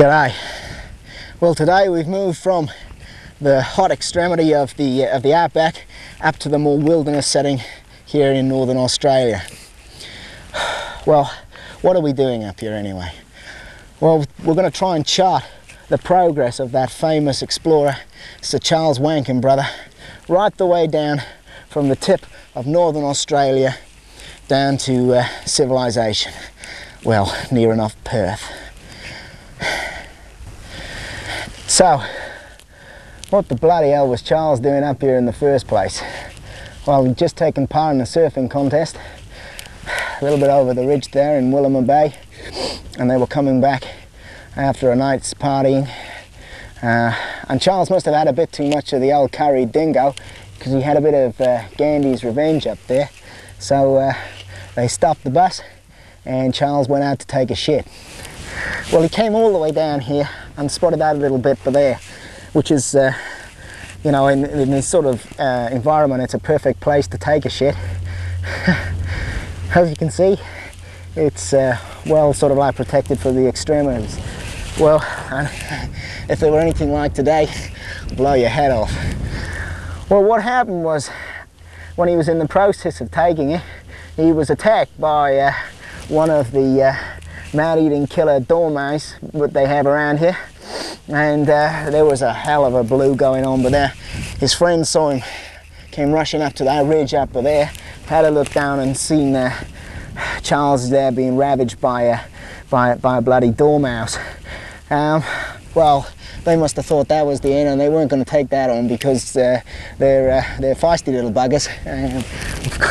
G'day. Well, today we've moved from the hot extremity of the outback up to the more wilderness setting here in northern Australia. Well, what are we doing up here anyway? Well, we're going to try and chart the progress of that famous explorer, Sir Charles Wankin brother, right the way down from the tip of northern Australia down to civilization. Well, near enough Perth. So, what the bloody hell was Charles doing up here in the first place? Well, he'd just taken part in a surfing contest a little bit over the ridge there in Willamette Bay, and they were coming back after a night's partying, and Charles must have had a bit too much of the old curry dingo, because he had a bit of Gandhi's revenge up there. So they stopped the bus and Charles went out to take a shit. Well, he came all the way down here and spotted that little bit for there, which is, you know, in this sort of environment, it's a perfect place to take a shit. As you can see, it's well sort of like protected for the extremities. Well, if there were anything like today, blow your head off. Well, what happened was, when he was in the process of taking it, he was attacked by one of the man-eating killer dormice that they have around here, and there was a hell of a blue going on. But there, his friends saw him, came rushing up to that ridge up there, had a look down and seen Charles there being ravaged by a bloody dormouse. Well, they must have thought that was the end, and they weren't going to take that on, because they're feisty little buggers.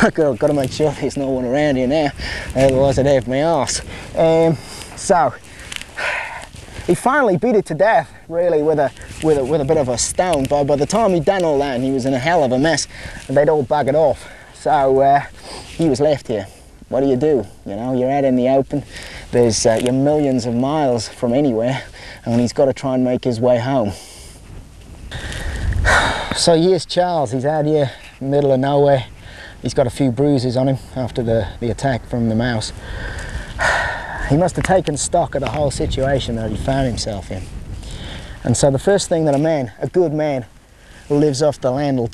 I've got to make sure there's no one around here now, otherwise I'd have my arse. So he finally beat it to death, really, with a bit of a stone. But by the time he'd done all that, and he was in a hell of a mess, they'd all buggered off. So he was left here. What do? You know, you're out in the open. There's you're millions of miles from anywhere, and he's got to try and make his way home. So here's Charles. He's out here in the middle of nowhere. He's got a few bruises on him after the attack from the mouse. He must have taken stock of the whole situation that he found himself in. And so the first thing that a good man who lives off the land will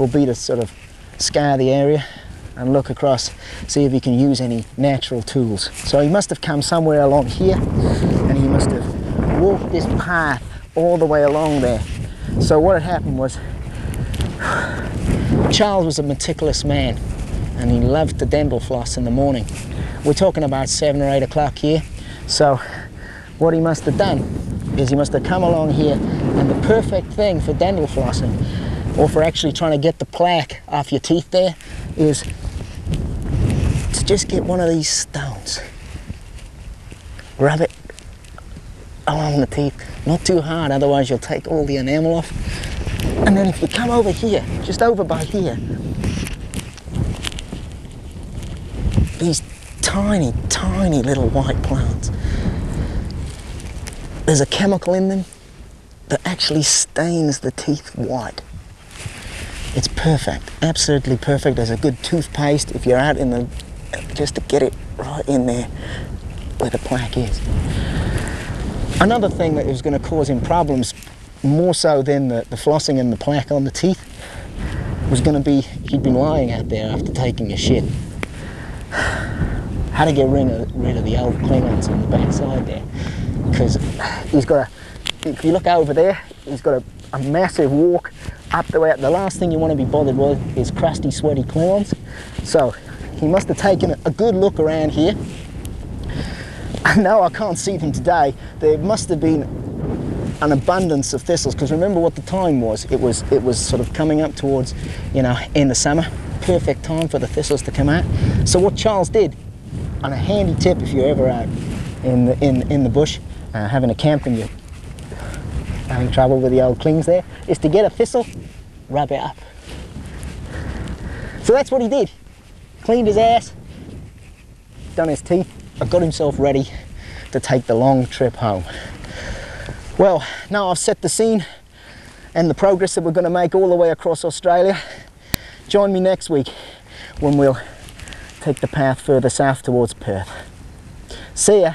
be to sort of scour the area and look across, see if he can use any natural tools. So he must have come somewhere along here, and he must have walked this path all the way along there. So what had happened was, Charles was a meticulous man, and he loved to dental floss in the morning. We're talking about 7 or 8 o'clock here. So what he must have done is he must have come along here, and the perfect thing for dental flossing, or for actually trying to get the plaque off your teeth there, is to just get one of these stones, rub it along the teeth, not too hard, otherwise you'll take all the enamel off. And then if you come over here, just over by here, these tiny, tiny little white plants, there's a chemical in them that actually stains the teeth white. It's perfect, absolutely perfect as a good toothpaste if you're out in the, just to get it right in there where the plaque is. Another thing that was going to cause him problems, more so than the flossing and the plaque on the teeth, was going to be, he'd been lying out there after taking a shit. How to get rid of the old Klingons on the backside there, because he's got if you look over there, he's got a massive walk up the way. The last thing you want to be bothered with is crusty, sweaty Klingons. So he must have taken a good look around here. I know I can't see them today. There must have been an abundance of thistles, because remember what the time was. It was sort of coming up towards, you know, end of summer. Perfect time for the thistles to come out. So what Charles did, on a handy tip if you're ever out in the bush having a camp and you're having trouble with the old clings there, is to get a thistle, rub it up. So that's what he did. Cleaned his ass, done his teeth, and got himself ready to take the long trip home. Well, now I've set the scene and the progress that we're going to make all the way across Australia. Join me next week when we'll take the path further south towards Perth. See ya.